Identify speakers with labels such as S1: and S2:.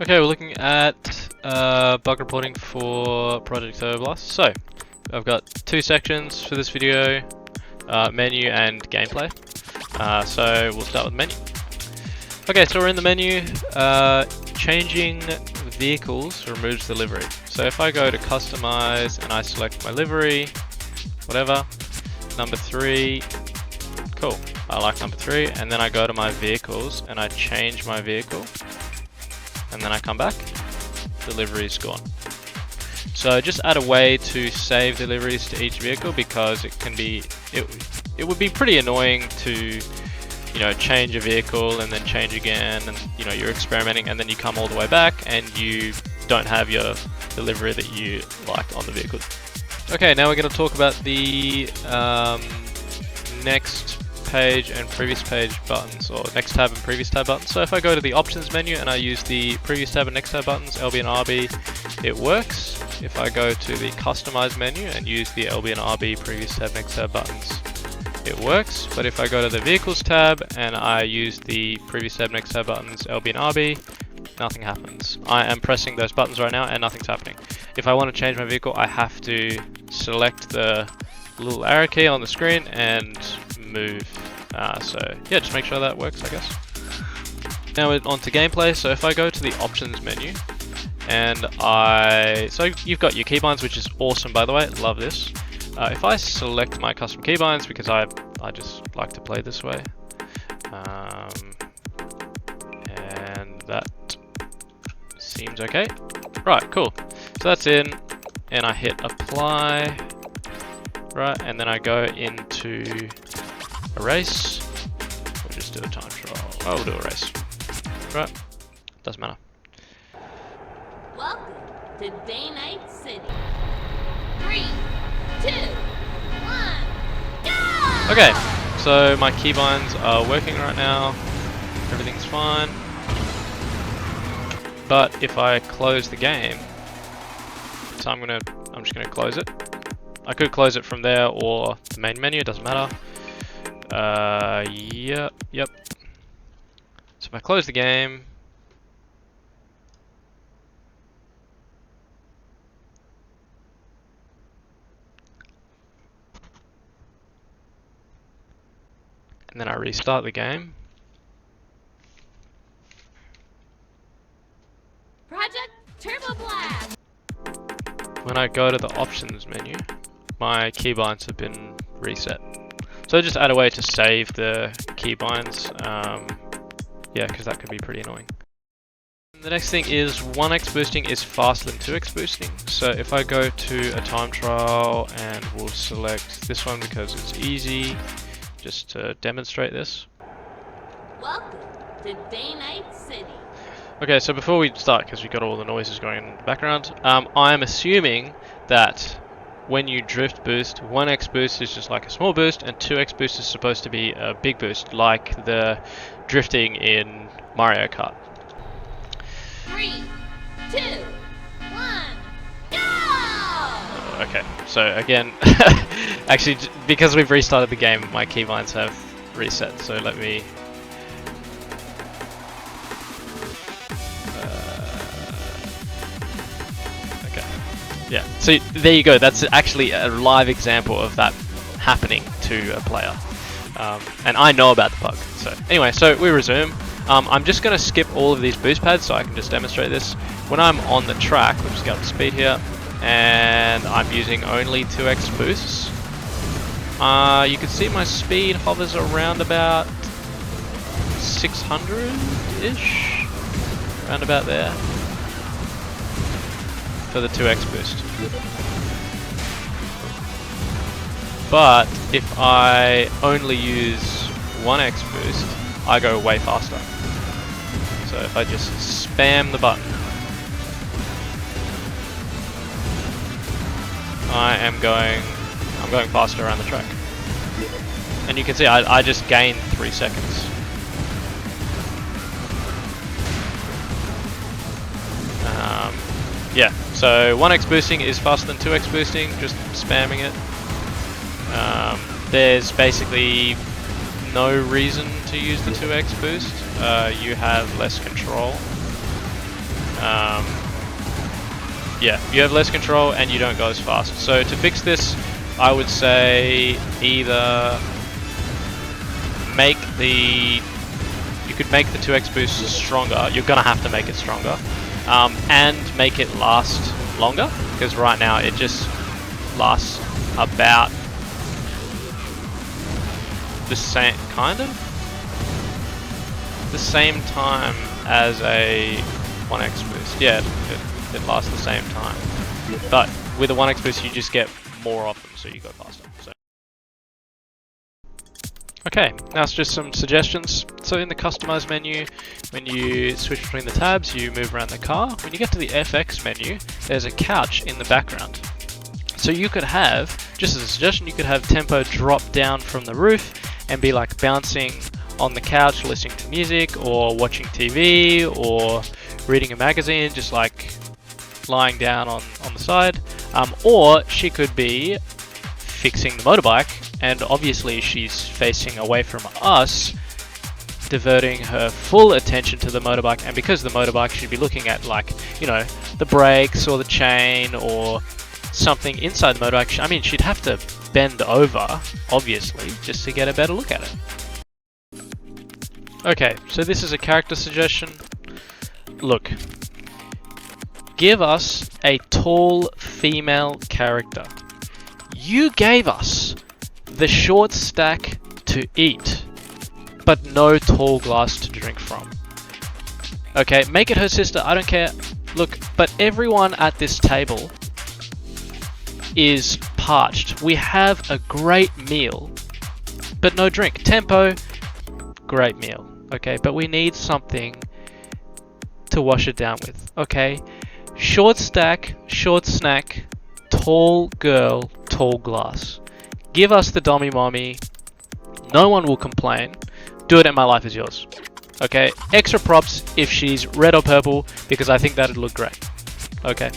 S1: Okay, we're looking at bug reporting for Project Turboblast. So, I've got two sections for this video, menu and gameplay. So we'll start with menu. Okay, so we're in the menu. Changing vehicles removes the livery. So if I go to customize and I select my livery, whatever, number 3, cool, I like number 3, and then I go to my vehicles and I change my vehicle, and then I come back, the livery is gone. So just add a way to save the liveries to each vehicle, because it can be, it would be pretty annoying to, you know, change a vehicle and then change again, and you know, you're experimenting and then you come all the way back and you don't have your livery that you like on the vehicle. Okay, now we're going to talk about the next page and previous page buttons, or next tab and previous tab buttons. So if I go to the options menu and I use the previous tab and next tab buttons, LB and RB, it works. If I go to the customize menu and use the LB and RB previous tab, next tab buttons, it works. But if I go to the vehicles tab and I use the previous tab, next tab buttons, LB and RB, nothing happens. I am pressing those buttons right now and nothing's happening. If I want to change my vehicle, I have to select the little arrow key on the screen and move. So yeah, just make sure that works, I guess. Now we're on to gameplay. So if I go to the options menu and so you've got your keybinds, which is awesome, by the way, love this. If I select my custom keybinds, because I just like to play this way, and that seems okay. Right, cool. So that's in, and I hit apply, right, and then I go into erase. We'll just do a time trial. Oh, we'll do erase. Right, doesn't matter.
S2: Welcome to Day Night City. 3, 2, 1, go!
S1: Okay, so my keybinds are working right now. Everything's fine. But if I close the game, so I'm just gonna close it. I could close it from there or the main menu, it doesn't matter. Yep. So if I close the game, and then I restart the game,
S2: Project Turboblast!
S1: when I go to the options menu, my keybinds have been reset. So just add a way to save the keybinds, yeah, because that could be pretty annoying. The next thing is 1x boosting is faster than 2x boosting. So if I go to a time trial and we'll select this one because it's easy, just to demonstrate this.
S2: Welcome to Day Night City.
S1: Okay, so before we start, because we've got all the noises going on in the background, I'm assuming that when you drift boost, 1x boost is just like a small boost, and 2x boost is supposed to be a big boost, like the drifting in Mario Kart.
S2: 3, 2, 1, go!
S1: Okay, so again, actually, because we've restarted the game, my keybinds have reset, so let me... okay, yeah, so there you go, that's actually a live example of that happening to a player. And I know about the bug. So anyway, so we resume. I'm just going to skip all of these boost pads so I can just demonstrate this. When I'm on the track, we'll just get up to speed here, and I'm using only 2x boosts. You can see my speed hovers around about 600-ish, around about there, for the 2x boost. But if I only use 1x boost, I go way faster. So if I just spam the button, I'm going faster around the track. And you can see I just gained 3 seconds. Yeah, so 1x boosting is faster than 2x boosting, just spamming it. There's basically no reason to use the 2x boost. You have less control. yeah, you have less control and you don't go as fast. So to fix this, I would say either you could make the 2x boost stronger. You're gonna have to make it stronger, and make it last longer, because right now it just lasts about the same the same time as a 1x boost. Yeah, it lasts the same time, but with a 1x boost you just get more of them, so you go faster. So. Okay, now it's just some suggestions. So in the customize menu, when you switch between the tabs, you move around the car. When you get to the FX menu, there's a couch in the background. So you could have, just as a suggestion, you could have tempo drop down from the roof and be like bouncing on the couch, listening to music or watching TV or reading a magazine, just like lying down on the side. Or she could be fixing the motorbike, and obviously she's facing away from us, diverting her full attention to the motorbike, and because the motorbike should be looking at, like, you know, the brakes or the chain or something inside the motorbike. I mean, she'd have to bend over, obviously, just to get a better look at it. Okay, so this is a character suggestion. Look, give us a tall female character. You gave us the short stack to eat, but no tall glass to drink from. Okay, make it her sister, I don't care. Look, but everyone at this table is parched. We have a great meal, but no drink. Tempo, great meal. Okay, but we need something to wash it down with. Okay, short stack, short snack, tall girl, tall glass. Give us the dummy mommy. No one will complain. Do it and my life is yours. Okay, extra props if she's red or purple, because I think that'd look great. Okay.